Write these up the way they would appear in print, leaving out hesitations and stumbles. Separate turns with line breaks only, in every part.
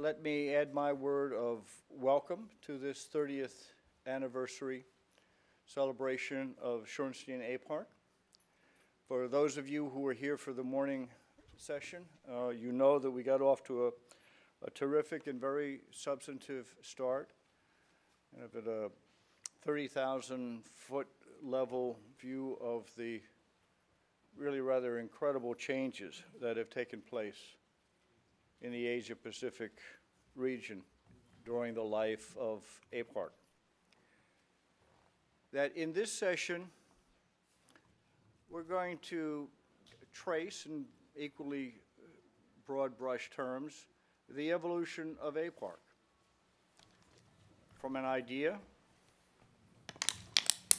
let me add my word of welcome to this 30th anniversary celebration of Shorenstein APARC. For those of you who were here for the morning session, you know that we got off to a terrific and very substantive start. At a 30,000-foot level view of the really rather incredible changes that have taken place in the Asia-Pacific region during the life of APARC. That in this session, we're going to trace in equally broad brush terms the evolution of APARC from an idea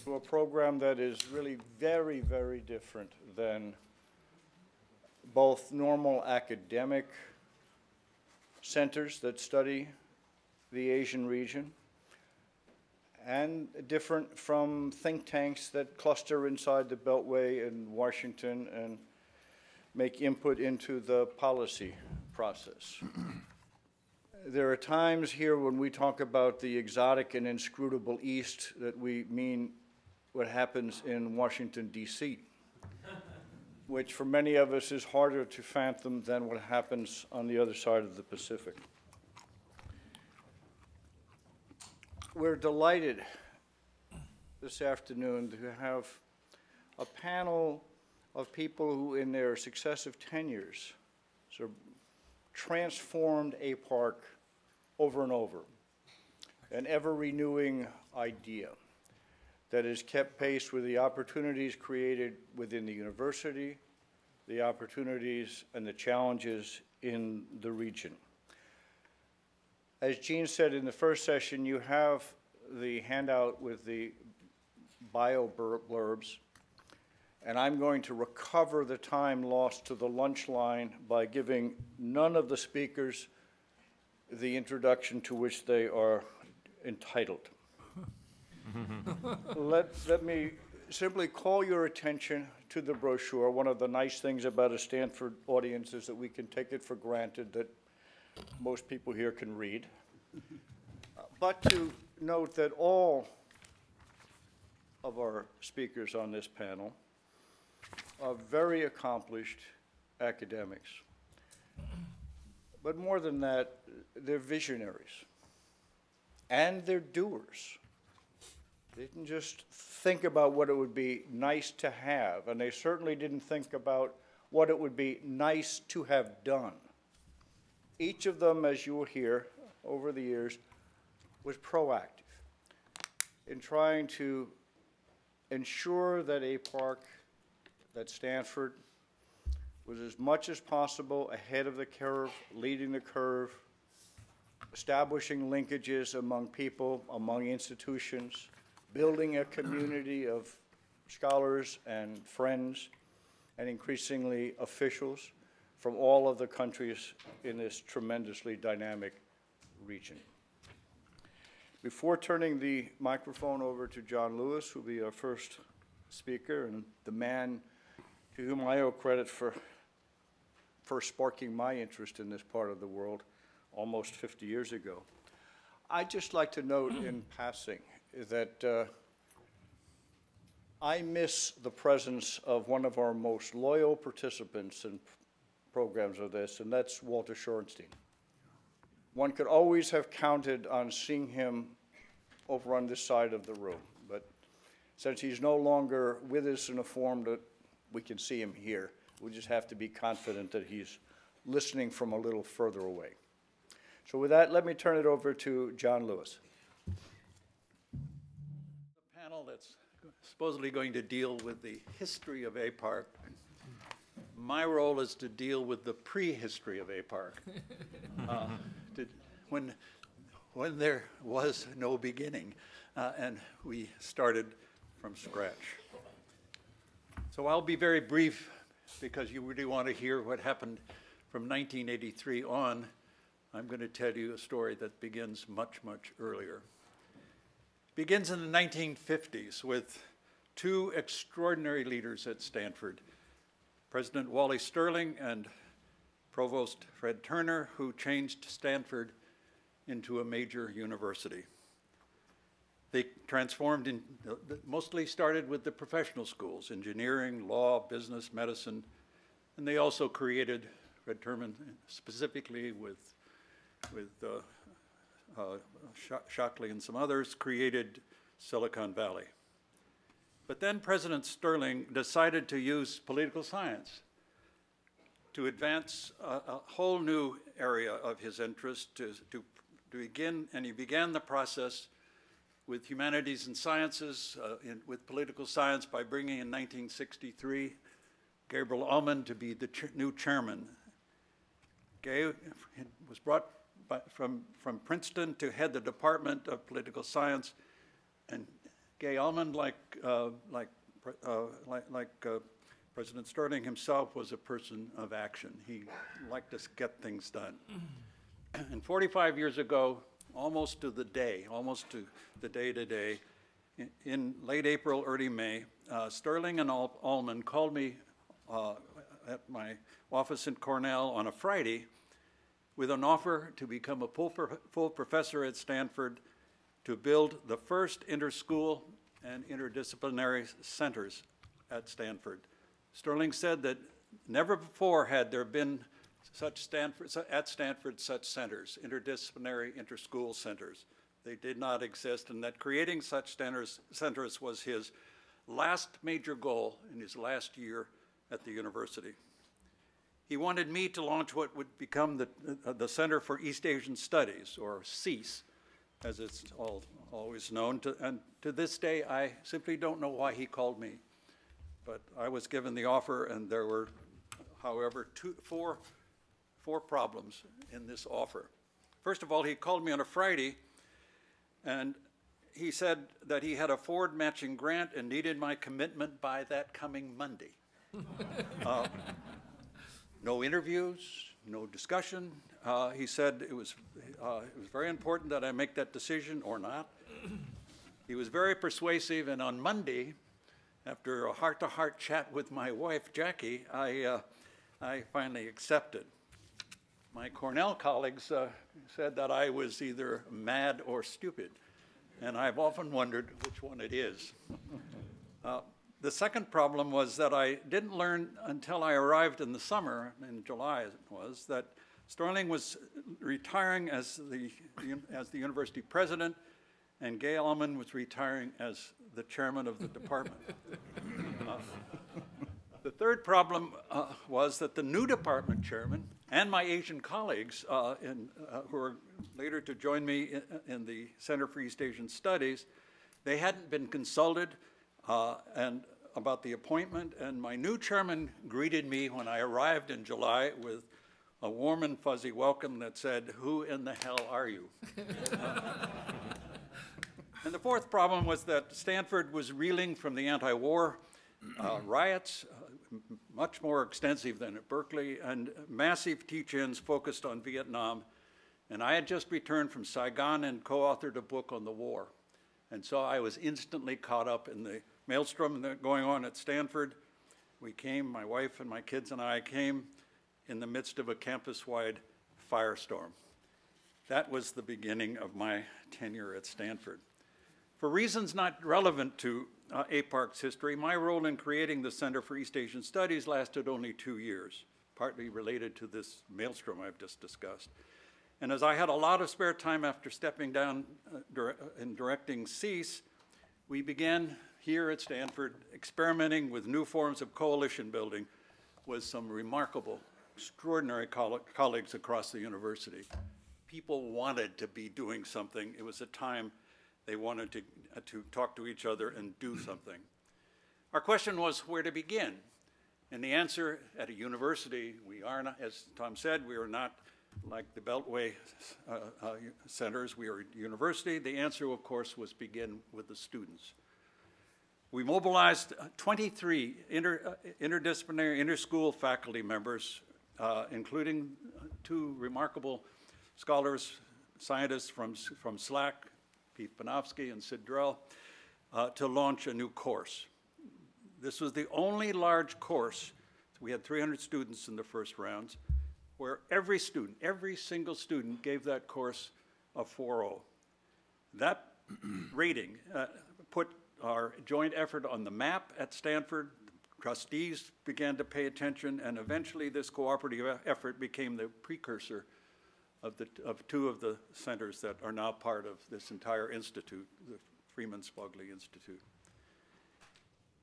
to a program that is really very, very different than both normal academic centers that study the Asian region and different from think tanks that cluster inside the Beltway in Washington and make input into the policy process. There are times here when we talk about the exotic and inscrutable East that we mean what happens in Washington, D.C., which for many of us is harder to fathom than what happens on the other side of the Pacific. We're delighted this afternoon to have a panel of people who in their successive tenures sort of transformed APARC over and over, an ever-renewing idea that has kept pace with the opportunities created within the university, the opportunities and the challenges in the region. As Jean said in the first session, you have the handout with the bio blurbs, and I'm going to recover the time lost to the lunch line by giving none of the speakers the introduction to which they are entitled. Let me simply call your attention to the brochure. One of the nice things about a Stanford audience is that we can take it for granted that most people here can read. But to note that all of our speakers on this panel are very accomplished academics. But more than that, they're visionaries and they're doers. They didn't just think about what it would be nice to have, and they certainly didn't think about what it would be nice to have done. Each of them, as you will hear over the years, was proactive in trying to ensure that APARC, that Stanford, was as much as possible ahead of the curve, leading the curve, establishing linkages among people, among institutions, building a community of scholars and friends, and increasingly officials from all of the countries in this tremendously dynamic region. Before turning the microphone over to John Lewis, who will be our first speaker, and the man to whom I owe credit for first sparking my interest in this part of the world almost 50 years ago, I'd just like to note in passing that I miss the presence of one of our most loyal participants in programs of this, and that's Walter Shorenstein. One could always have counted on seeing him over on this side of the room, but since he's no longer with us in a form that we can see him here, we just have to be confident that he's listening from a little further away. So with that, let me turn it over to John Lewis.
The panel that's supposedly going to deal with the history of APARC. My role is to deal with the prehistory of APARC, when there was no beginning, and we started from scratch. So I'll be very brief because you really want to hear what happened from 1983 on. I'm going to tell you a story that begins much, much earlier. It begins in the 1950s with two extraordinary leaders at Stanford, President Wally Sterling and Provost Fred Turner, who changed Stanford into a major university. They transformed, mostly started with the professional schools, engineering, law, business, medicine, and they also created, Fred Turner specifically with Shockley and some others, created Silicon Valley. But then President Sterling decided to use political science to advance a whole new area of his interest to begin, and he began the process with humanities and sciences, with political science by bringing in 1963 Gabriel Ullman to be the new chairman. Gay was brought from Princeton to head the Department of Political Science, and Gay Ullman, like President Sterling himself, was a person of action. He liked to get things done. And 45 years ago, almost to the day today, in late April, early May, Sterling and Ullman called me at my office in Cornell on a Friday with an offer to become a full professor at Stanford to build the first inter-school and interdisciplinary centers at Stanford. Sterling said that never before had there been such at Stanford such centers, interdisciplinary inter-school centers. They did not exist, and that creating such centers was his last major goal in his last year at the university. He wanted me to launch what would become the Center for East Asian Studies, or CEAS, as it's always known. And to this day, I simply don't know why he called me. But I was given the offer, and there were, however, four problems in this offer. First of all, he called me on a Friday, and he said that he had a Ford matching grant and needed my commitment by that coming Monday. No interviews, no discussion. He said it was very important that I make that decision or not. He was very persuasive, and on Monday, after a heart-to-heart chat with my wife, Jackie, I finally accepted. My Cornell colleagues said that I was either mad or stupid, and I've often wondered which one it is. The second problem was that I didn't learn until I arrived in the summer, in July it was, that Sterling was retiring as the university president, and Gay Ullman was retiring as the chairman of the department. The third problem was that the new department chairman and my Asian colleagues, who were later to join me in the Center for East Asian Studies, they hadn't been consulted about the appointment, and my new chairman greeted me when I arrived in July with a warm and fuzzy welcome that said, "Who in the hell are you?" And the fourth problem was that Stanford was reeling from the anti-war riots, much more extensive than at Berkeley, and massive teach-ins focused on Vietnam. And I had just returned from Saigon and co-authored a book on the war. And so I was instantly caught up in the maelstrom going on at Stanford. We came, my wife and my kids and I came in the midst of a campus-wide firestorm. That was the beginning of my tenure at Stanford. For reasons not relevant to APARC's history, my role in creating the Center for East Asian Studies lasted only 2 years, partly related to this maelstrom I've just discussed. And as I had a lot of spare time after stepping down in directing CEAS, we began here at Stanford experimenting with new forms of coalition building with some remarkable, extraordinary colleagues across the university. People wanted to be doing something. It was a time they wanted to talk to each other and do something. Our question was where to begin. And the answer, at a university, we are not, as Tom said, we are not like the Beltway centers. We are a university. The answer, of course, was begin with the students. We mobilized 23 interdisciplinary, inter-school faculty members, including 2 remarkable scholars, scientists from SLAC, Pete Panofsky and Sid Drell, to launch a new course. This was the only large course. We had 300 students in the first rounds, where every student, every single student gave that course a 4.0. That rating put our joint effort on the map at Stanford. Trustees began to pay attention, and eventually this cooperative effort became the precursor of two of the centers that are now part of this entire institute, the Freeman Spogli Institute.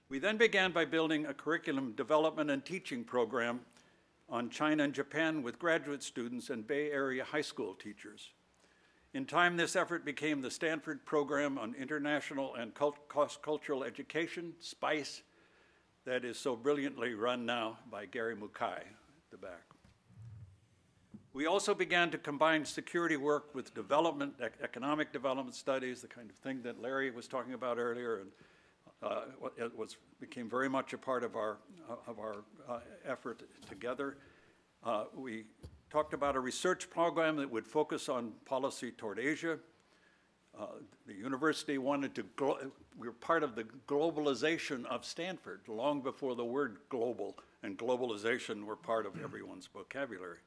We then began by building a curriculum development and teaching program on China and Japan with graduate students and Bay Area high school teachers. In time, this effort became the Stanford Program on International and Cross-Cultural Education, SPICE, that is so brilliantly run now by Gary Mukai at the back. We also began to combine security work with development, economic development studies, the kind of thing that Larry was talking about earlier, and it became very much a part of our effort together. We talked about a research program that would focus on policy toward Asia. The university wanted to, we were part of the globalization of Stanford long before the word global and globalization were part of everyone's vocabulary.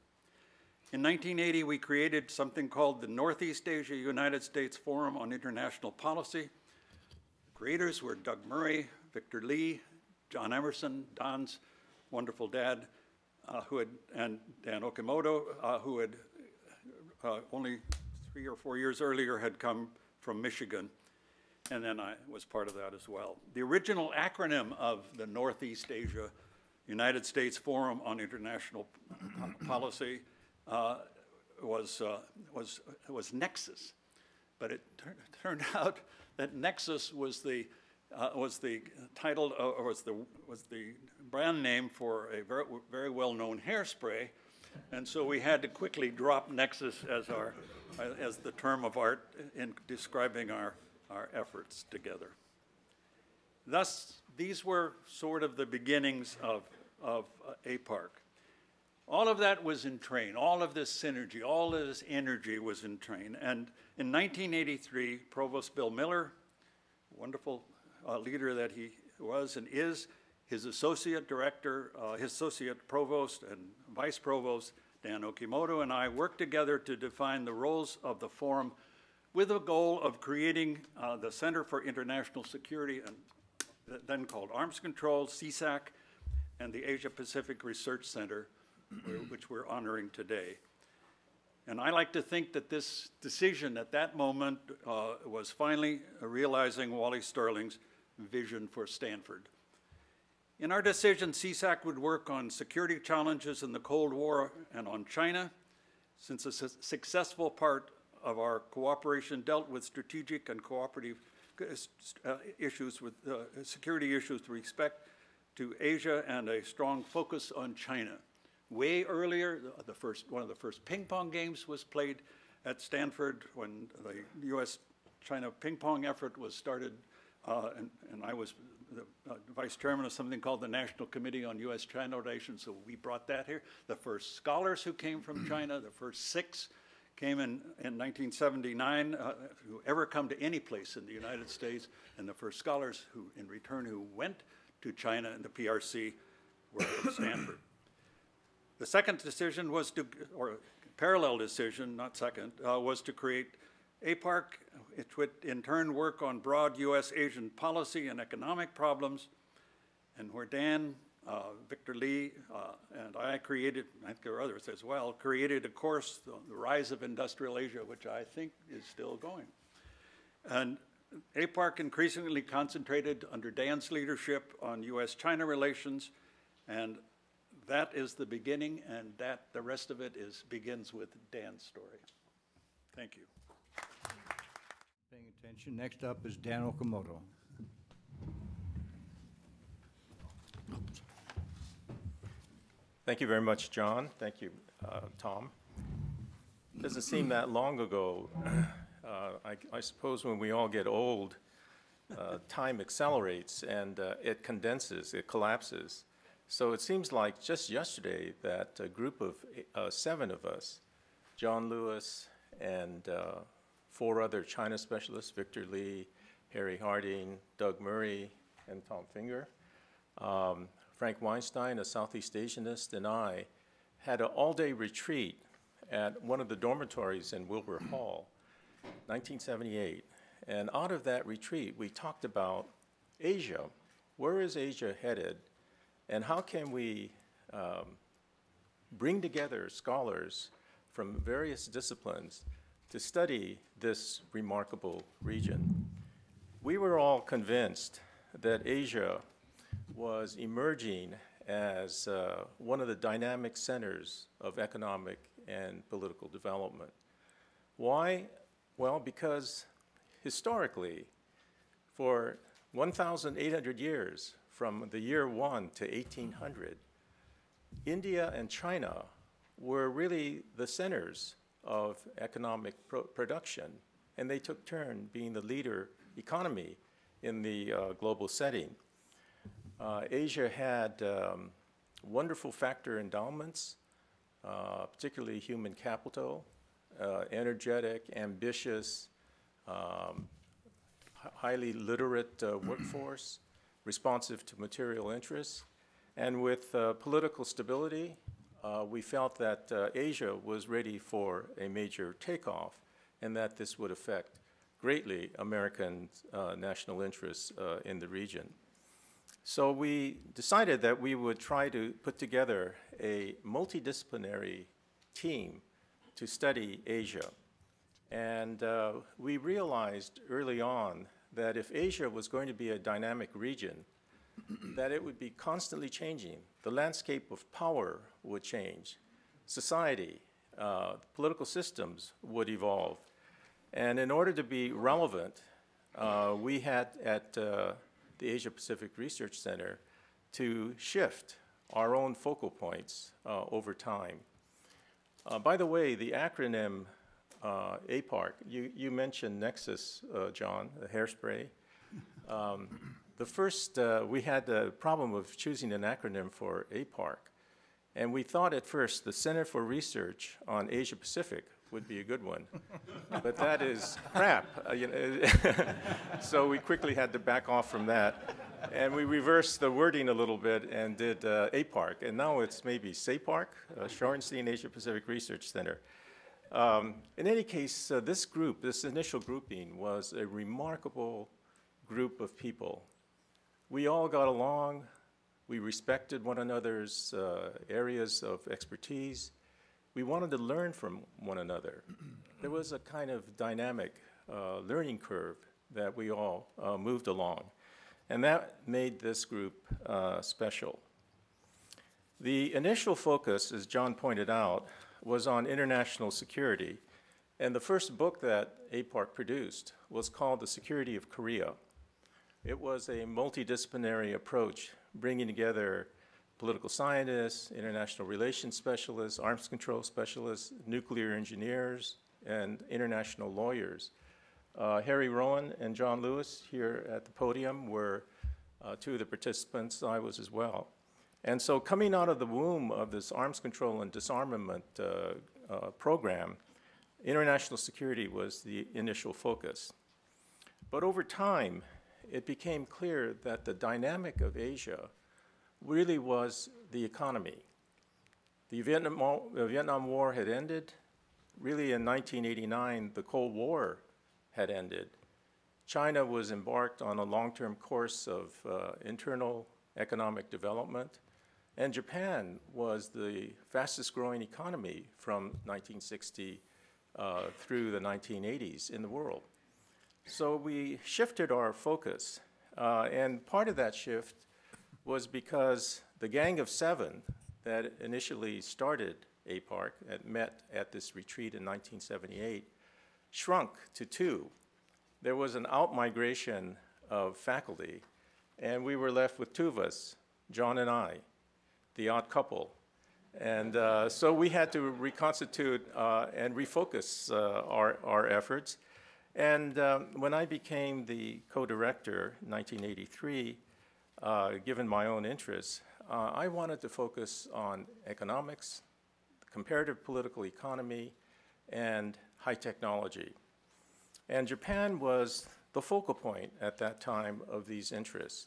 In 1980, we created something called the Northeast Asia United States Forum on International Policy. The creators were Doug Murray, Victor Lee, John Emerson, Don's wonderful dad, and Dan Okimoto, who had only 3 or 4 years earlier had come from Michigan, and then I was part of that as well. The original acronym of the Northeast Asia United States Forum on International Policy was Nexus, but it turned out that Nexus was the title, or was the brand name for a very well-known hairspray, and so we had to quickly drop Nexus as the term of art in describing our efforts together. Thus, these were sort of the beginnings of APARC. All of that was in train. All of this synergy, all of this energy was in train. And in 1983, Provost Bill Miller, wonderful leader that he was and is, his associate director, his associate provost and vice provost, Dan Okimoto, and I worked together to define the roles of the forum with the goal of creating the Center for International Security, and then called Arms Control, CSAC, and the Asia Pacific Research Center, which we're honoring today. And I like to think that this decision at that moment was finally realizing Wally Sterling's vision for Stanford. In our decision, CSAC would work on security challenges in the Cold War and on China, since a successful part of our cooperation dealt with strategic and cooperative issues with security issues with respect to Asia and a strong focus on China. Way earlier, one of the first ping pong games was played at Stanford when the U.S.-China ping pong effort was started, and I was the vice chairman of something called the National Committee on U.S.-China Relations, so we brought that here. The first scholars who came from China, the first 6 came in 1979, who ever come to any place in the United States, and the first scholars who, in return, who went to China and the PRC were from Stanford. The second decision was to, or parallel decision, not second, was to create APARC. It would in turn work on broad U.S.-Asian policy and economic problems, and where Dan, Victor Lee, and I created, I think there are others as well, created a course, The Rise of Industrial Asia, which I think is still going. And APARC increasingly concentrated under Dan's leadership on U.S.-China relations, and that is the beginning, and the rest of it begins with Dan's story. Thank you.
Paying attention. Next up is Dan Okimoto.
Thank you very much, John. Thank you, Tom. It doesn't seem that long ago. I suppose when we all get old, time accelerates and it condenses, it collapses. So it seems like just yesterday that a group of 7 of us, John Lewis and 4 other China specialists, Victor Lee, Harry Harding, Doug Murray, and Tom Finger, Frank Weinstein, a Southeast Asianist, and I had an all-day retreat at one of the dormitories in Wilbur Hall, 1978. And out of that retreat, we talked about Asia. Where is Asia headed? And how can we bring together scholars from various disciplines to study this remarkable region? We were all convinced that Asia was emerging as one of the dynamic centers of economic and political development. Why? Well, because historically, for 1,800 years, from the year 1 to 1800, India and China were really the centers of economic production, and they took turn being the leader economy in the global setting. Asia had wonderful factor endowments, particularly human capital, energetic, ambitious, highly literate workforce, responsive to material interests. And with political stability, we felt that Asia was ready for a major takeoff and that this would affect greatly American national interests in the region. So we decided that we would try to put together a multidisciplinary team to study Asia. And we realized early on that if Asia was going to be a dynamic region, that it would be constantly changing. The landscape of power would change. Society, political systems would evolve. And in order to be relevant, we had at the Asia Pacific Research Center to shift our own focal points over time. By the way, the acronym APARC, you mentioned Nexus, John, the hairspray. The first, we had the problem of choosing an acronym for APARC. And we thought at first the Center for Research on Asia Pacific would be a good one. But that is crap. So we quickly had to back off from that. And we reversed the wording a little bit and did APARC. And now it's maybe SAPARC, Shorenstein Asia Pacific Research Center. In any case, this group, this initial grouping, was a remarkable group of people. We all got along. We respected one another's areas of expertise. We wanted to learn from one another. There was a kind of dynamic learning curve that we all moved along. And that made this group special. The initial focus, as John pointed out, was on international security. And the first book that APARC produced was called The Security of Korea. It was a multidisciplinary approach, bringing together political scientists, international relations specialists, arms control specialists, nuclear engineers, and international lawyers. Harry Rowan and John Lewis here at the podium were two of the participants. I was as well. And so coming out of the womb of this arms control and disarmament program, international security was the initial focus. But over time, it became clear that the dynamic of Asia really was the economy. The Vietnam War had ended. Really in 1989, the Cold War had ended. China was embarked on a long-term course of internal economic development. And Japan was the fastest growing economy from 1960 through the 1980s in the world. So we shifted our focus. And part of that shift was because the Gang of Seven that initially started APARC and met at this retreat in 1978 shrunk to two. There was an out-migration of faculty, and we were left with two of us, John and I, the odd couple. And so we had to reconstitute and refocus our efforts. And when I became the co-director in 1983, given my own interests, I wanted to focus on economics, comparative political economy, and high technology. And Japan was the focal point at that time of these interests.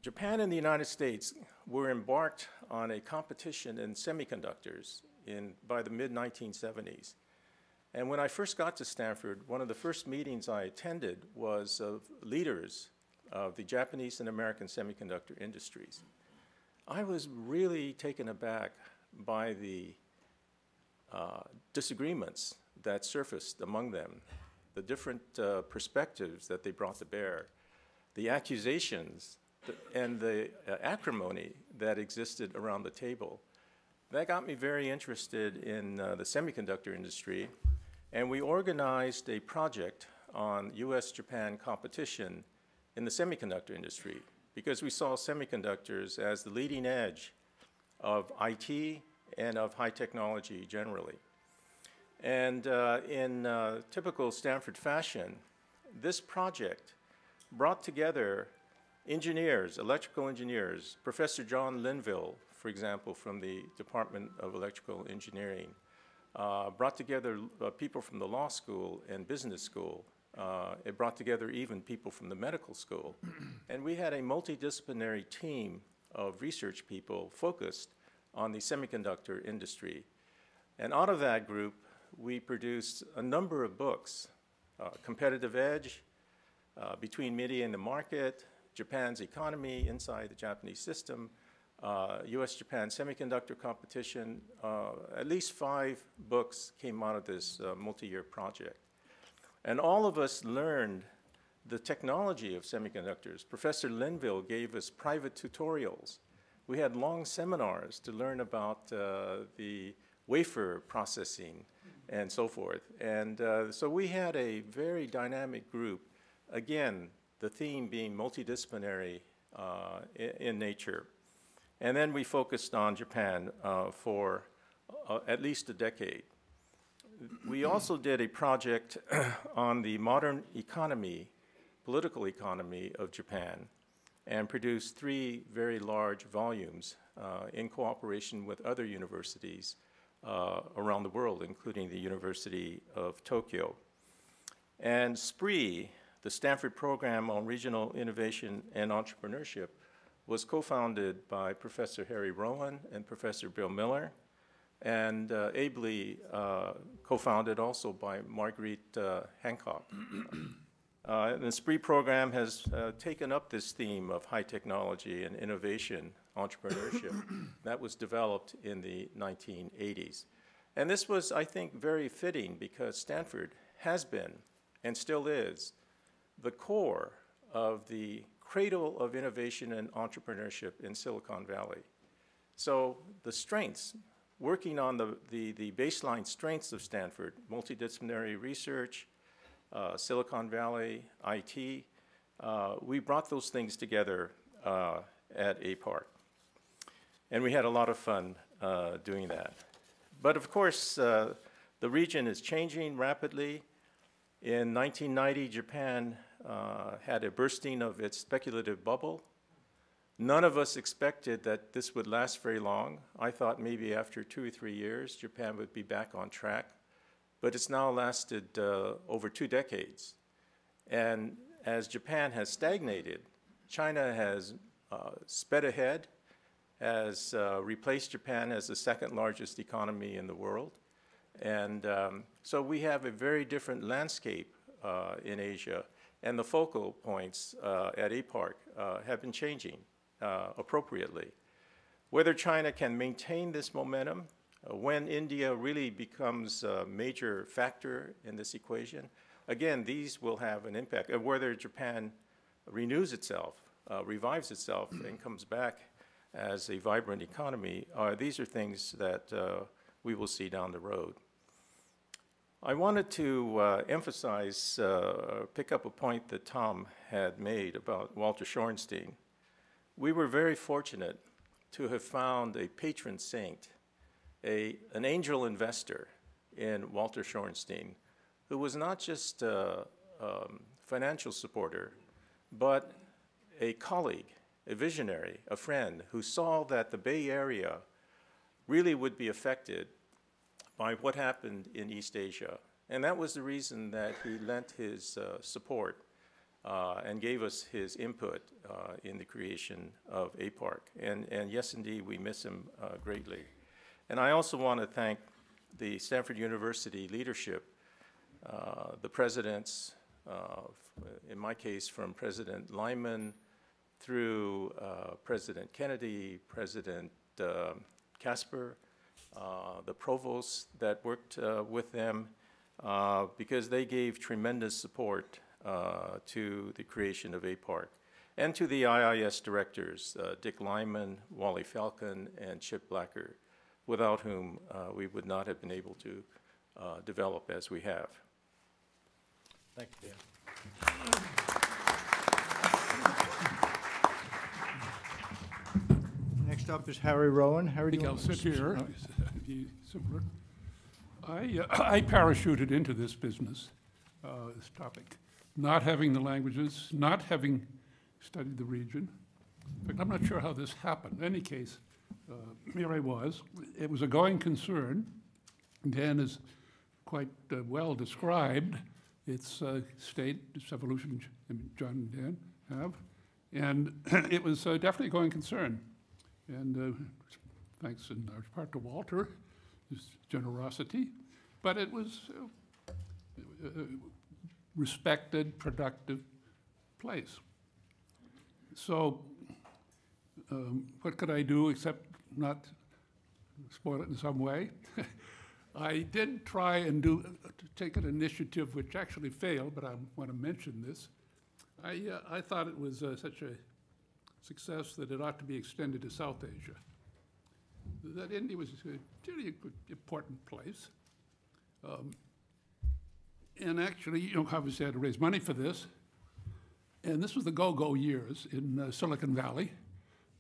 Japan and the United States were embarked on a competition in semiconductors by the mid-1970s. And when I first got to Stanford, one of the first meetings I attended was of leaders of the Japanese and American semiconductor industries. I was really taken aback by the disagreements that surfaced among them, the different perspectives that they brought to bear, the accusations and the acrimony that existed around the table. That got me very interested in the semiconductor industry, and we organized a project on US-Japan competition in the semiconductor industry because we saw semiconductors as the leading edge of IT and of high technology generally. And in typical Stanford fashion, this project brought together engineers, electrical engineers, Professor John Linville, for example, from the Department of Electrical Engineering, brought together people from the law school and business school. It brought together even people from the medical school. And we had a multidisciplinary team of research people focused on the semiconductor industry. And out of that group, we produced a number of books, Competitive Edge, Between Media and the Market, Japan's Economy Inside the Japanese System, US-Japan Semiconductor Competition. At least 5 books came out of this multi-year project. And all of us learned the technology of semiconductors. Professor Linville gave us private tutorials. We had long seminars to learn about the wafer processing and so forth. And so we had a very dynamic group, again, the theme being multidisciplinary in nature. And then we focused on Japan for at least a decade. We also did a project on the modern economy, political economy of Japan, and produced 3 very large volumes in cooperation with other universities around the world, including the University of Tokyo. And SPREE, the Stanford Program on Regional Innovation and Entrepreneurship, was co-founded by Professor Harry Rowan and Professor Bill Miller, and ably co-founded also by Marguerite Hancock. The SPREE program has taken up this theme of high technology and innovation, entrepreneurship, that was developed in the 1980s. And this was, I think, very fitting because Stanford has been, and still is, the core of the cradle of innovation and entrepreneurship in Silicon Valley. So the strengths, working on the baseline strengths of Stanford, multidisciplinary research, Silicon Valley, IT, we brought those things together at APARC. And we had a lot of fun doing that. But of course, the region is changing rapidly. In 1990, Japan had a bursting of its speculative bubble. None of us expected that this would last very long. I thought maybe after 2 or 3 years, Japan would be back on track. But it's now lasted over 2 decades. And as Japan has stagnated, China has sped ahead, has replaced Japan as the 2nd largest economy in the world. And so we have a very different landscape in Asia. And the focal points at APARC have been changing appropriately. Whether China can maintain this momentum, when India really becomes a major factor in this equation, again, these will have an impact. Whether Japan renews itself, revives itself, and comes back as a vibrant economy, these are things that we will see down the road. I wanted to emphasize, pick up a point that Tom had made about Walter Shorenstein. We were very fortunate to have found a patron saint, an angel investor in Walter Shorenstein, who was not just a financial supporter, but a colleague, a visionary, a friend, who saw that the Bay Area really would be affected by what happened in East Asia. And that was the reason that he lent his support and gave us his input in the creation of APARC. And yes, indeed, we miss him greatly. And I also want to thank the Stanford University leadership, the presidents, in my case, from President Lyman through President Kennedy, President Casper, the provosts that worked with them, because they gave tremendous support to the creation of APARC, and to the IIS directors, Dick Lyman, Wally Falcon, and Chip Blacker, without whom we would not have been able to develop as we have. Thank you, Dan.
Next up is Harry Rowan. Harry, do you
I'll
want to
sit here. It'd be simpler. I parachuted into this business, this topic, not having the languages, not having studied the region. In fact, I'm not sure how this happened. In any case, here I was. It was a going concern. Dan has quite well described its state, its evolution, John and Dan have. And it was definitely a going concern. And thanks in large part to Walter, his generosity. But it was a respected, productive place. So what could I do except not spoil it in some way? I did try and to take an initiative which actually failed, but I want to mention this. I thought it was such a success that it ought to be extended to South Asia. That India was a really important place. And actually, you know, obviously I had to raise money for this. And this was the go-go years in Silicon Valley.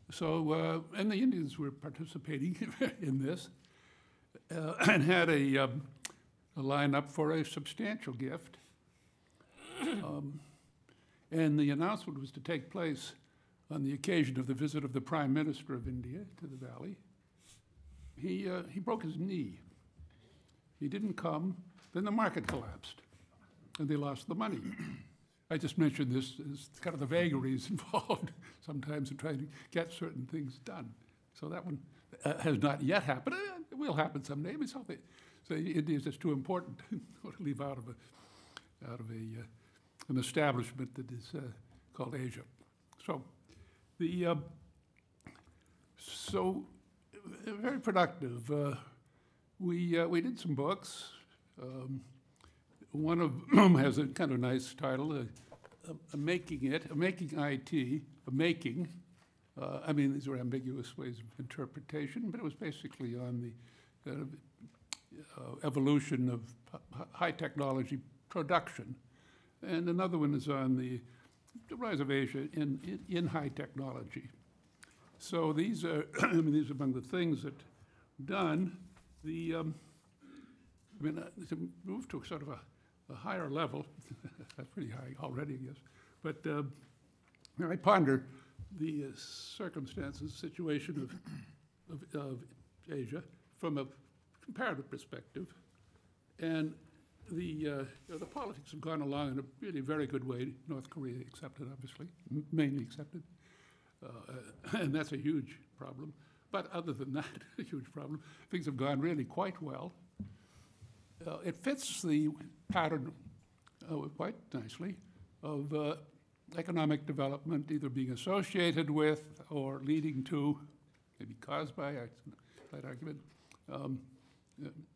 So, and the Indians were participating in this and had a lineup for a substantial gift. And the announcement was to take place on the occasion of the visit of the Prime Minister of India to the Valley. He broke his knee. He didn't come. Then the market collapsed, and they lost the money. I just mentioned this as kind of the vagaries involved sometimes in trying to get certain things done. So that one has not yet happened. It will happen someday. But so India is just too important to leave out of an establishment that is called Asia. So very productive. We did some books. One of them has a kind of nice title, Making IT, Making. I mean, these are ambiguous ways of interpretation, but it was basically on the evolution of high technology production. And another one is on the rise of Asia in high technology. So these are, I mean, these are among the things that done. To move to sort of a higher level, that's pretty high already, I guess. But I ponder the circumstances, situation of Asia from a comparative perspective, and the politics have gone along in a really very good way. North Korea accepted, obviously, mainly accepted, and that's a huge problem. But other than that, a huge problem. Things have gone really quite well. It fits the pattern quite nicely of economic development either being associated with or leading to, maybe caused by, slight argument,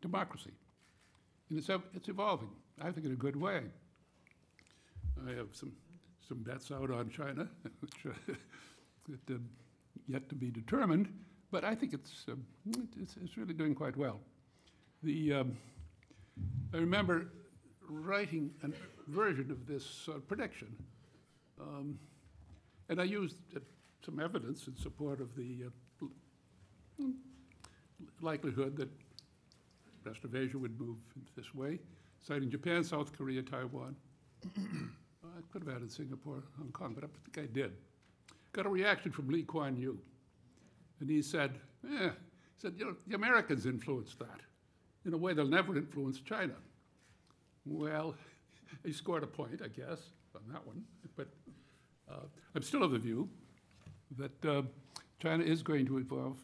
democracy. And it's evolving, I think, in a good way. I have some bets out on China, which yet to be determined. But I think it's really doing quite well. I remember writing a version of this prediction, and I used some evidence in support of the likelihood that the rest of Asia would move this way, citing Japan, South Korea, Taiwan. I could have added Singapore, Hong Kong, but I think I did. Got a reaction from Lee Kuan Yew. And he said, you know, the Americans influenced that. In a way, they'll never influence China. Well, he scored a point, I guess, on that one. I'm still of the view that China is going to evolve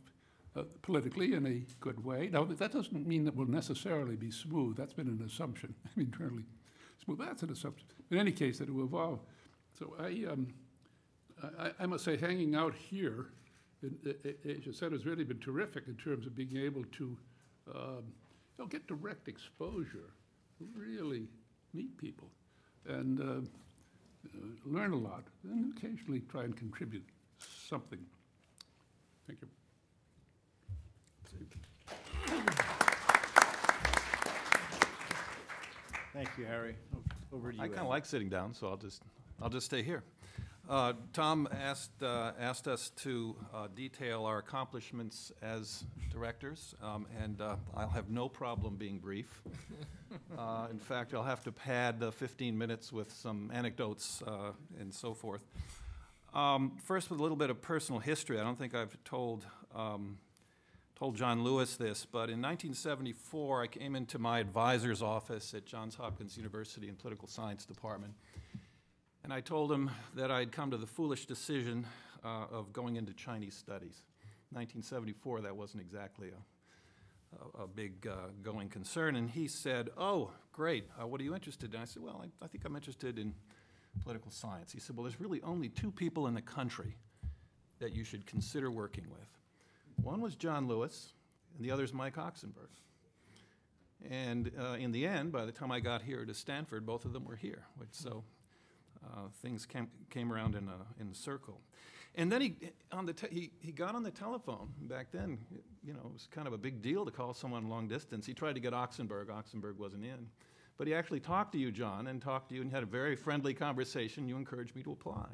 politically in a good way. Now, that doesn't mean that will necessarily be smooth. That's been an assumption. I mean, internally smooth, that's an assumption. In any case, that it will evolve. So I must say, hanging out here in Asia Center has really been terrific in terms of being able to get direct exposure, really meet people, and learn a lot, and occasionally try and contribute something. Thank you.
Thank you, Harry. Over to you.
I kind
Ed.
of like sitting down, so I'll just stay here. Tom asked us to detail our accomplishments as directors, and I'll have no problem being brief. In fact, I'll have to pad the 15 minutes with some anecdotes and so forth. First, with a little bit of personal history. I don't think I've told John Lewis this, but in 1974, I came into my advisor's office at Johns Hopkins University in Political Science Department, and I told him that I'd come to the foolish decision of going into Chinese studies. 1974, that wasn't exactly a big going concern, and he said, "Oh, great, what are you interested in?" I said, "Well, I think I'm interested in political science." He said, "Well, there's really only two people in the country that you should consider working with. One was John Lewis, and the other is Mike Oxenberg." And in the end, by the time I got here to Stanford, both of them were here. So things came around in a circle. And then he got on the telephone. Back then, you know, it was kind of a big deal to call someone long distance. He tried to get Oxenberg. Oxenberg wasn't in. But he actually talked to you, John, and had a very friendly conversation. You encouraged me to apply.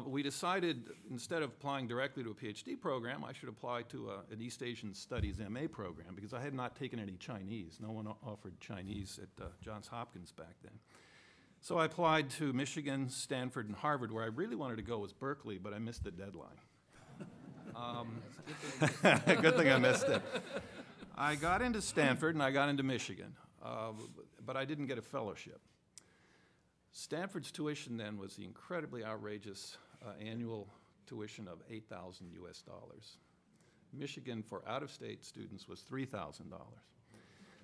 We decided, instead of applying directly to a PhD program, I should apply to an East Asian Studies MA program, because I had not taken any Chinese. No one offered Chinese at Johns Hopkins back then. So I applied to Michigan, Stanford, and Harvard. Where I really wanted to go was Berkeley, but I missed the deadline. Good thing I missed it. I got into Stanford and I got into Michigan, but I didn't get a fellowship. Stanford's tuition then was the incredibly outrageous annual tuition of $8,000 US. Michigan for out-of-state students was $3,000.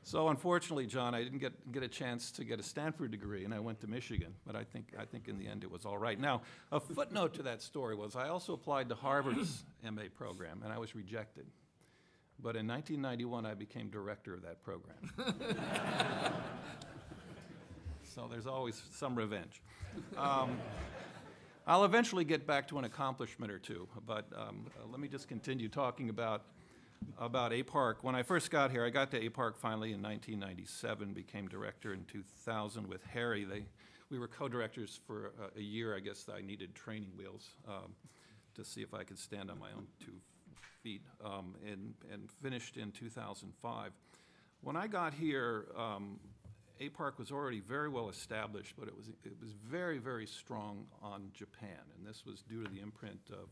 So unfortunately, John, I didn't get a chance to get a Stanford degree, and I went to Michigan. But I think in the end it was all right. Now, a footnote to that story was I also applied to Harvard's MA program, and I was rejected. But in 1991, I became director of that program. So there's always some revenge. I'll eventually get back to an accomplishment or two, but let me just continue talking about APARC. When I first got here, I got to APARC finally in 1997, became director in 2000 with Harry. We were co-directors for a year. I guess I needed training wheels to see if I could stand on my own 2 feet, and finished in 2005. When I got here, APARC was already very well established, but it was very, very strong on Japan, and this was due to the imprint of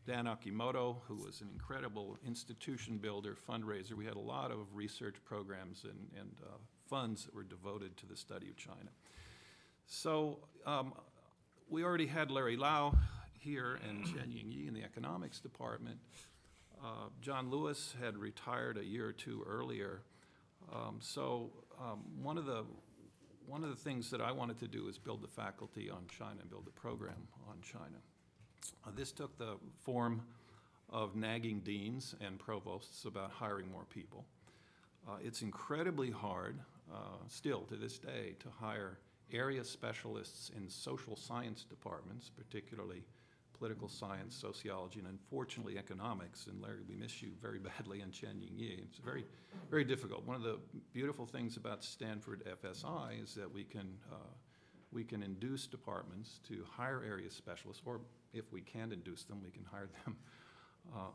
Dan Akimoto, who was an incredible institution builder, fundraiser. We had a lot of research programs and funds that were devoted to the study of China. So we already had Larry Lau here and Chen-Ying Yi in the economics department. John Lewis had retired a year or two earlier. One of the things that I wanted to do is build the faculty on China and build the program on China. This took the form of nagging deans and provosts about hiring more people. It's incredibly hard, still to this day, to hire area specialists in social science departments, particularly political science, sociology, and unfortunately economics. And Larry, we miss you very badly, and Chen-Ying Yi. It's very, very difficult. One of the beautiful things about Stanford FSI is that we can induce departments to hire area specialists, or if we can't induce them, we can hire them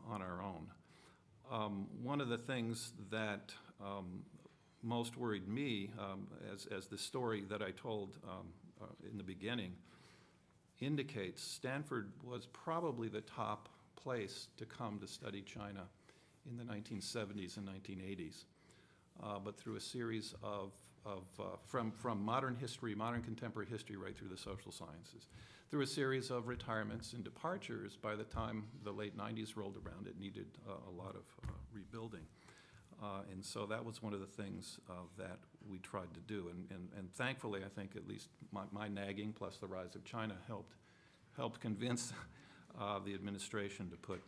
on our own. One of the things that most worried me, as the story that I told in the beginning indicates, Stanford was probably the top place to come to study China in the 1970s and 1980s. But through a series of from modern history, modern contemporary history, right through the social sciences. Through a series of retirements and departures, by the time the late 90s rolled around, it needed a lot of rebuilding. And so that was one of the things that we tried to do. And thankfully, I think at least my nagging plus the rise of China helped convince the administration to put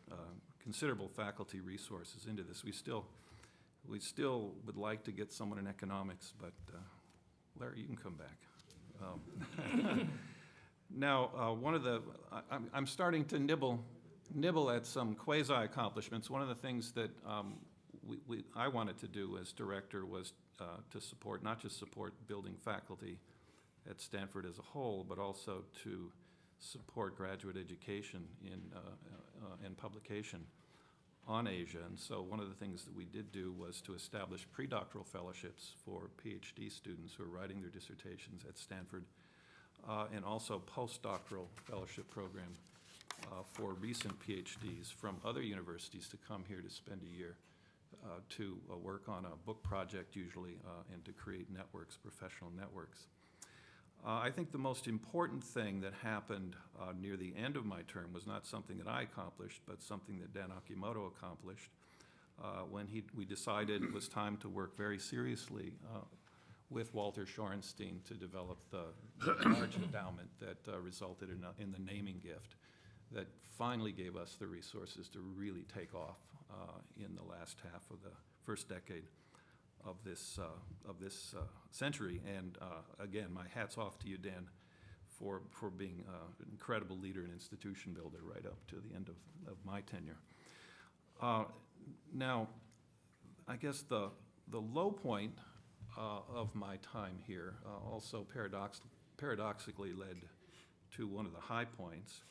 considerable faculty resources into this. We still would like to get someone in economics, but Larry, you can come back. Now, I'm starting to nibble at some quasi-accomplishments. One of the things that I wanted to do as director was to support, not just support building faculty at Stanford as a whole, but also to support graduate education in publication on Asia. And so one of the things that we did do was to establish predoctoral fellowships for PhD students who are writing their dissertations at Stanford, and also postdoctoral fellowship program for recent PhDs from other universities to come here to spend a year to work on a book project usually, and to create networks, professional networks. I think the most important thing that happened near the end of my term was not something that I accomplished, but something that Dan Akimoto accomplished when we decided it was time to work very seriously with Walter Shorenstein to develop the large endowment that resulted in the naming gift that finally gave us the resources to really take off in the last half of the first decade of this century. And again, my hat's off to you, Dan, for being an incredible leader and institution builder right up to the end of my tenure. Now, I guess the low point of my time here also paradoxically led to one of the high points.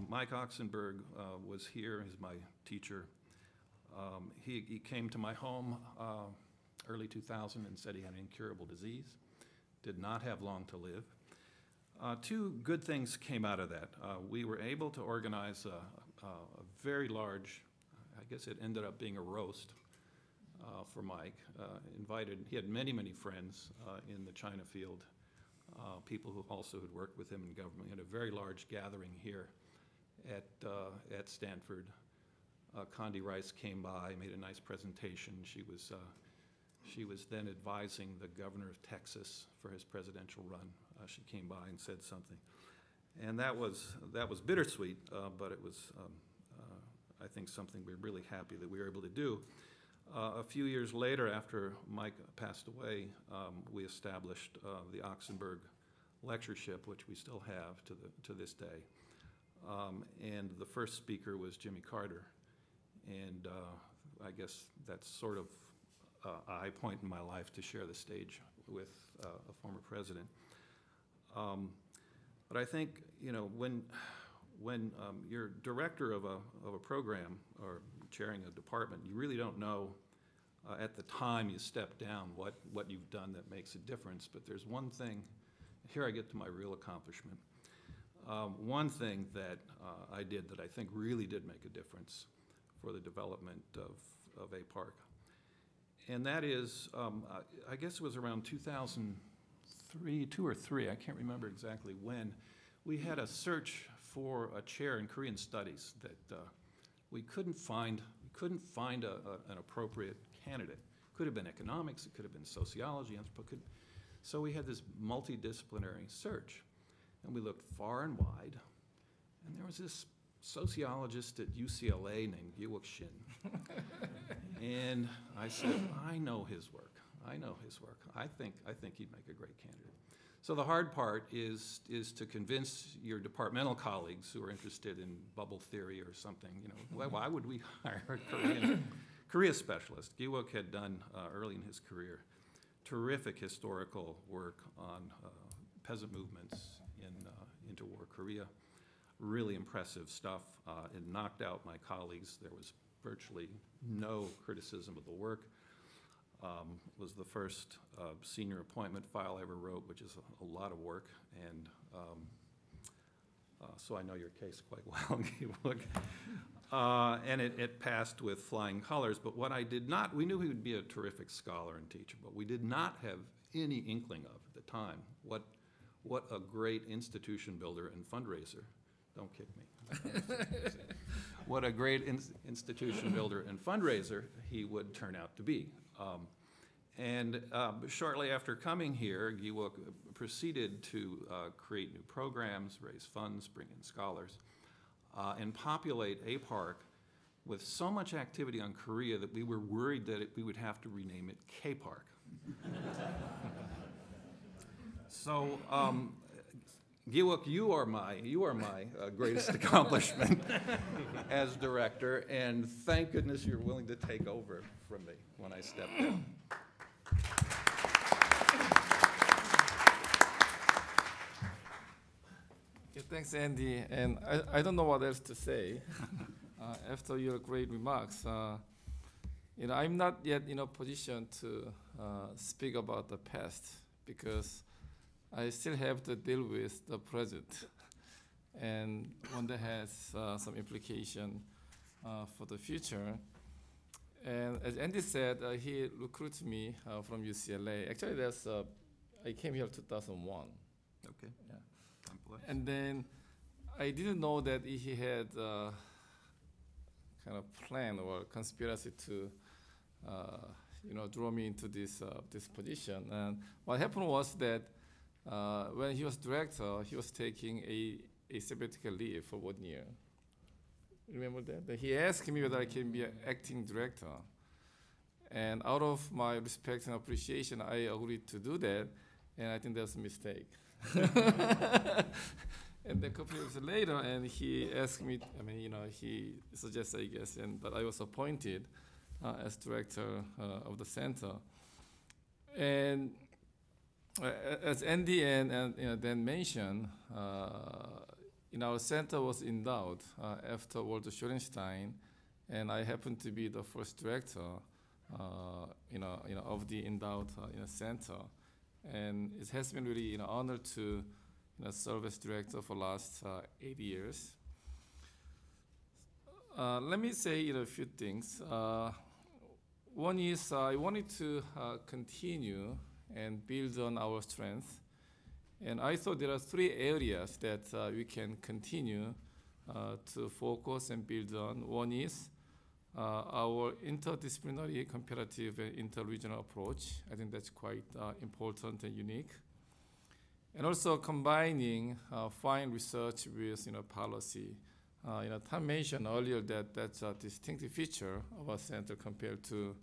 Mike Oxenberg was here as my teacher. He came to my home early 2000 and said he had an incurable disease, did not have long to live. Two good things came out of that. We were able to organize a very large, I guess it ended up being a roast for Mike. He had many, many friends in the China field, people who also had worked with him in government. We had a very large gathering here at Stanford. Condi Rice came by, made a nice presentation. She was then advising the governor of Texas for his presidential run. She came by and said something, and that was bittersweet, but it was I think something we're really happy that we were able to do. A few years later, after Mike passed away, we established the Oxenberg Lectureship, which we still have to this day. And the first speaker was Jimmy Carter. And I guess that's sort of a high point in my life to share the stage with a former president. But I think, you know, when you're director of a program or chairing a department, you really don't know at the time you step down what you've done that makes a difference. But there's one thing, here I get to my real accomplishment. One thing that I did that I think really did make a difference for the development of APARC. And that is, I guess it was around 2003, 2 or 3, I can't remember exactly when, we had a search for a chair in Korean studies that we couldn't find an appropriate candidate. Could have been economics, it could have been sociology, so we had this multidisciplinary search. And we looked far and wide, and there was this sociologist at UCLA named Yewok Shin. And I said, I know his work. I think he'd make a great candidate. So the hard part is to convince your departmental colleagues who are interested in bubble theory or something, you know, why would we hire a Korea specialist? Yewok had done early in his career terrific historical work on peasant movements in interwar Korea. Really impressive stuff. It knocked out my colleagues. There was virtually no criticism of the work. It was the first senior appointment file I ever wrote, which is a lot of work, and so I know your case quite well. And it passed with flying colors. But what I did not, we knew he would be a terrific scholar and teacher, but we did not have any inkling of at the time what a great institution builder and fundraiser, don't kick me, what a great institution builder and fundraiser he would turn out to be. And shortly after coming here, Giwok proceeded to create new programs, raise funds, bring in scholars, and populate APARC with so much activity on Korea that we were worried that we would have to rename it K-Park. So, Giwok, you are my greatest accomplishment as director, and thank goodness you're willing to take over from me when I step down.
Yeah, thanks, Andy. And I don't know what else to say after your great remarks. I'm not yet in a position to speak about the past because I still have to deal with the present, and one that has some implication for the future. And as Andy said, he recruited me from UCLA. Actually, I came here in 2001.
Okay.
Yeah.
I'm blessed.
And then I didn't know that he had kind of plan or conspiracy to, draw me into this position. And what happened was that when he was director, he was taking a sabbatical leave for 1 year. Remember that? He asked me whether I can be an acting director. And out of my respect and appreciation, I agreed to do that. And I think that's a mistake. And then a couple of years later, and he asked me, he suggested, I guess, but I was appointed as director of the center. And as Andy and Dan mentioned, our center was endowed after Walter Shorenstein, and I happened to be the first director, of the endowed center. And it has been really an honor to serve as director for the last 8 years. Let me say a few things. One is I wanted to continue and build on our strength. And I thought there are 3 areas that we can continue to focus and build on. One is our interdisciplinary, comparative, and interregional approach. I think that's quite important and unique. And also combining fine research with policy. Tom mentioned earlier that that's a distinctive feature of our center compared to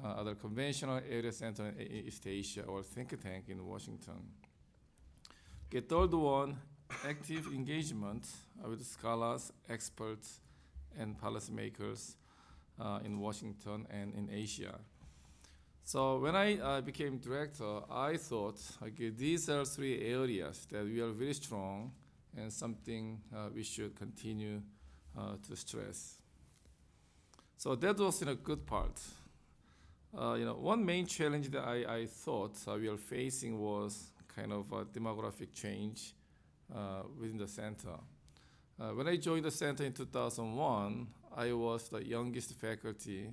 other conventional area centers in East Asia or think tank in Washington. Okay, third one, active engagement with scholars, experts, and policymakers in Washington and in Asia. So when I became director, I thought, okay, these are 3 areas that we are very strong and something we should continue to stress. So that was a good part. One main challenge that I thought we are facing was kind of a demographic change within the center. When I joined the center in 2001, I was the youngest faculty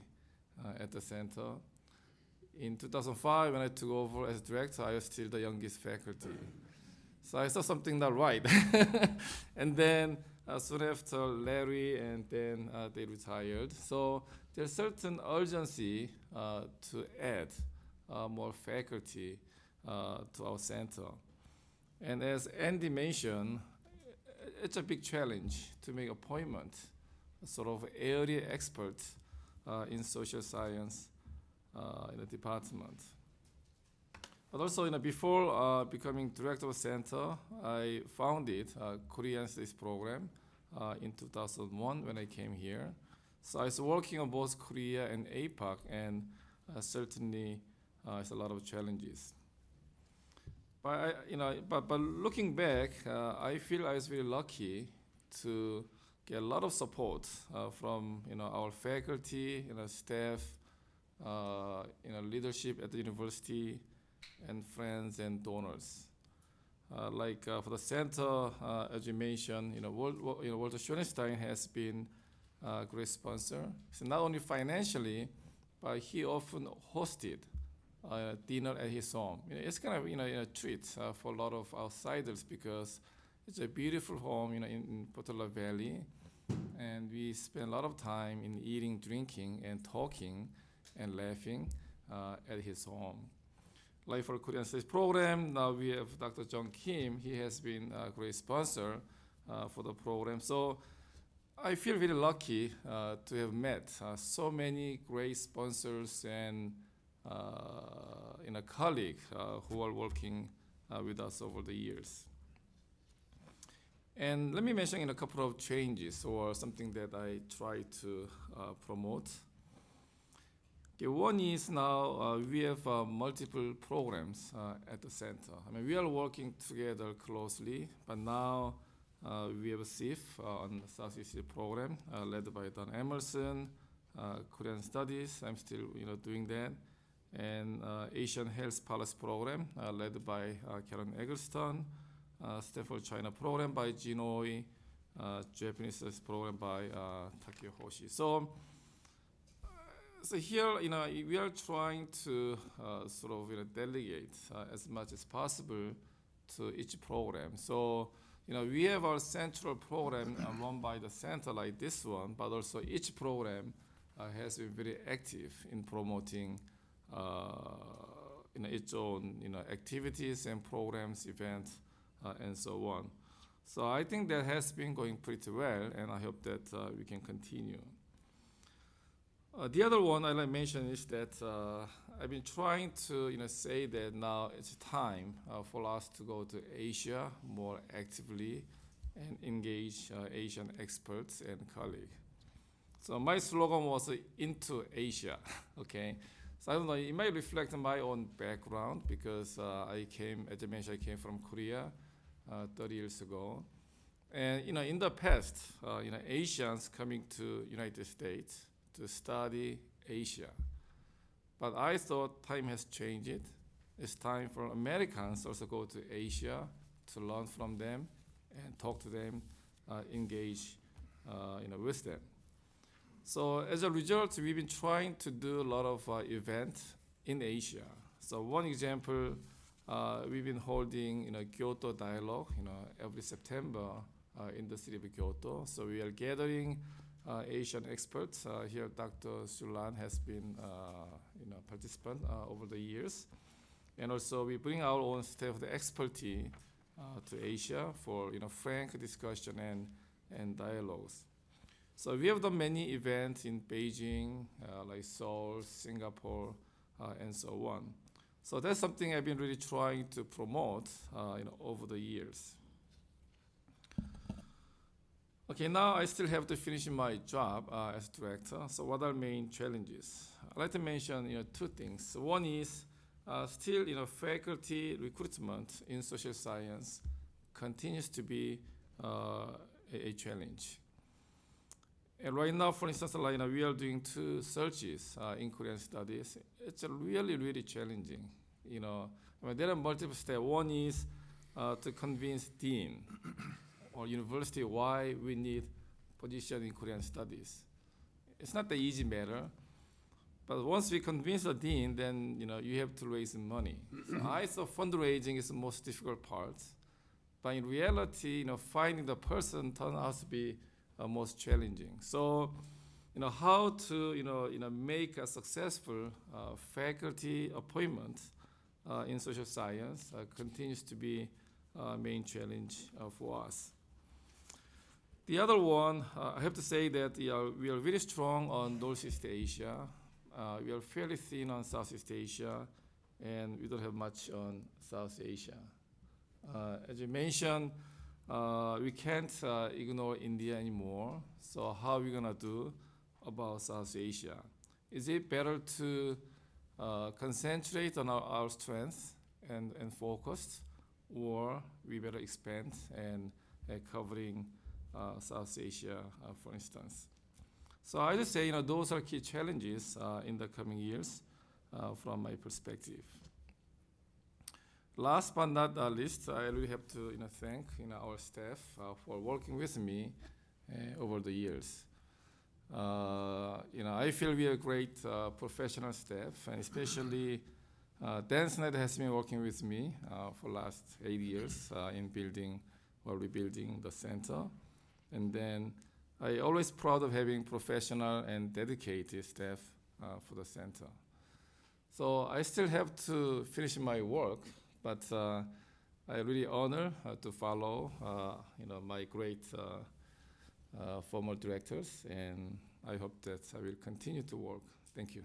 at the center. In 2005, when I took over as director, I was still the youngest faculty. So I saw something not right. And then soon after, Larry and then they retired. So there's certain urgency to add more faculty to our center. And as Andy mentioned, it's a big challenge to make appointment, sort of area experts in social science in the department. But also, before becoming director of the center, I founded a Korean Studies program in 2001 when I came here. So I was working on both Korea and APAC, and certainly it's a lot of challenges. But looking back, I feel I was very lucky to get a lot of support from our faculty, staff, leadership at the university, and friends and donors. For the center, as you mentioned, Walter Shorenstein has been great sponsor. So not only financially, but he often hosted dinner at his home. It's kind of a treat for a lot of outsiders because it's a beautiful home in Portola Valley, and we spend a lot of time in eating, drinking, and talking and laughing at his home. Like for Korean Studies program, now we have Dr. Jung Kim. He has been a great sponsor for the program. So I feel very lucky to have met so many great sponsors and colleagues who are working with us over the years. And let me mention a couple of changes or something that I try to promote. Okay, one is now we have multiple programs at the center. I mean, we are working together closely, but now we have a SIF on the Southeast Asia program led by Don Emerson, Korean Studies. I'm still doing that, and Asian Health Policy program led by Karen Eggleston, Stanford China program by Jinoi, Japanese Studies program by Takeo Hoshi. So here, we are trying to sort of delegate as much as possible to each program. So, we have our central program run by the center like this one, but also each program has been very active in promoting its own activities and programs, events, and so on. So I think that has been going pretty well, and I hope that we can continue. The other one I like to mention is that I've been trying to say that now it's time for us to go to Asia more actively and engage Asian experts and colleagues. So my slogan was into Asia, okay? So I don't know, it might reflect on my own background because as I mentioned, I came from Korea 30 years ago. And in the past, Asians coming to United States to study Asia. But I thought time has changed. It's time for Americans also go to Asia to learn from them and talk to them, engage with them. So as a result, we've been trying to do a lot of events in Asia. So one example, we've been holding Kyoto Dialogue every September in the city of Kyoto. So we are gathering Asian experts. Here, Dr. Sulan has been participant over the years. And also we bring our own state of the expertise to Asia for frank discussion and dialogues. So we have done many events in Beijing, like Seoul, Singapore, and so on. So that's something I've been really trying to promote over the years. Okay, now I still have to finish my job as director. So what are main challenges? I'd like to mention two things. One is still faculty recruitment in social science continues to be a challenge. And right now, for instance, we are doing 2 searches in Korean studies. It's really, really challenging. There are multiple steps. One is to convince dean or university why we need position in Korean studies. It's not the easy matter, but once we convince the dean, then you have to raise money. So I thought fundraising is the most difficult part, but in reality, finding the person turned out to be most challenging. So, how to make a successful faculty appointment in social science continues to be a main challenge for us. The other one, I have to say that we are very strong on Northeast Asia. We are fairly thin on Southeast Asia, and we don't have much on South Asia. As you mentioned, we can't ignore India anymore. So how are we gonna do about South Asia? Is it better to concentrate on our strengths and focus, or we better expand and covering South Asia, for instance? So I just say, those are key challenges in the coming years from my perspective. Last but not least, I really have to thank our staff for working with me over the years. I feel we are great professional staff, and especially Dan Snyder has been working with me for last 8 years in rebuilding the center. And then I always proud of having professional and dedicated staff for the center. So I still have to finish my work, but I really honor to follow my great former directors, and I hope that I will continue to work. Thank you.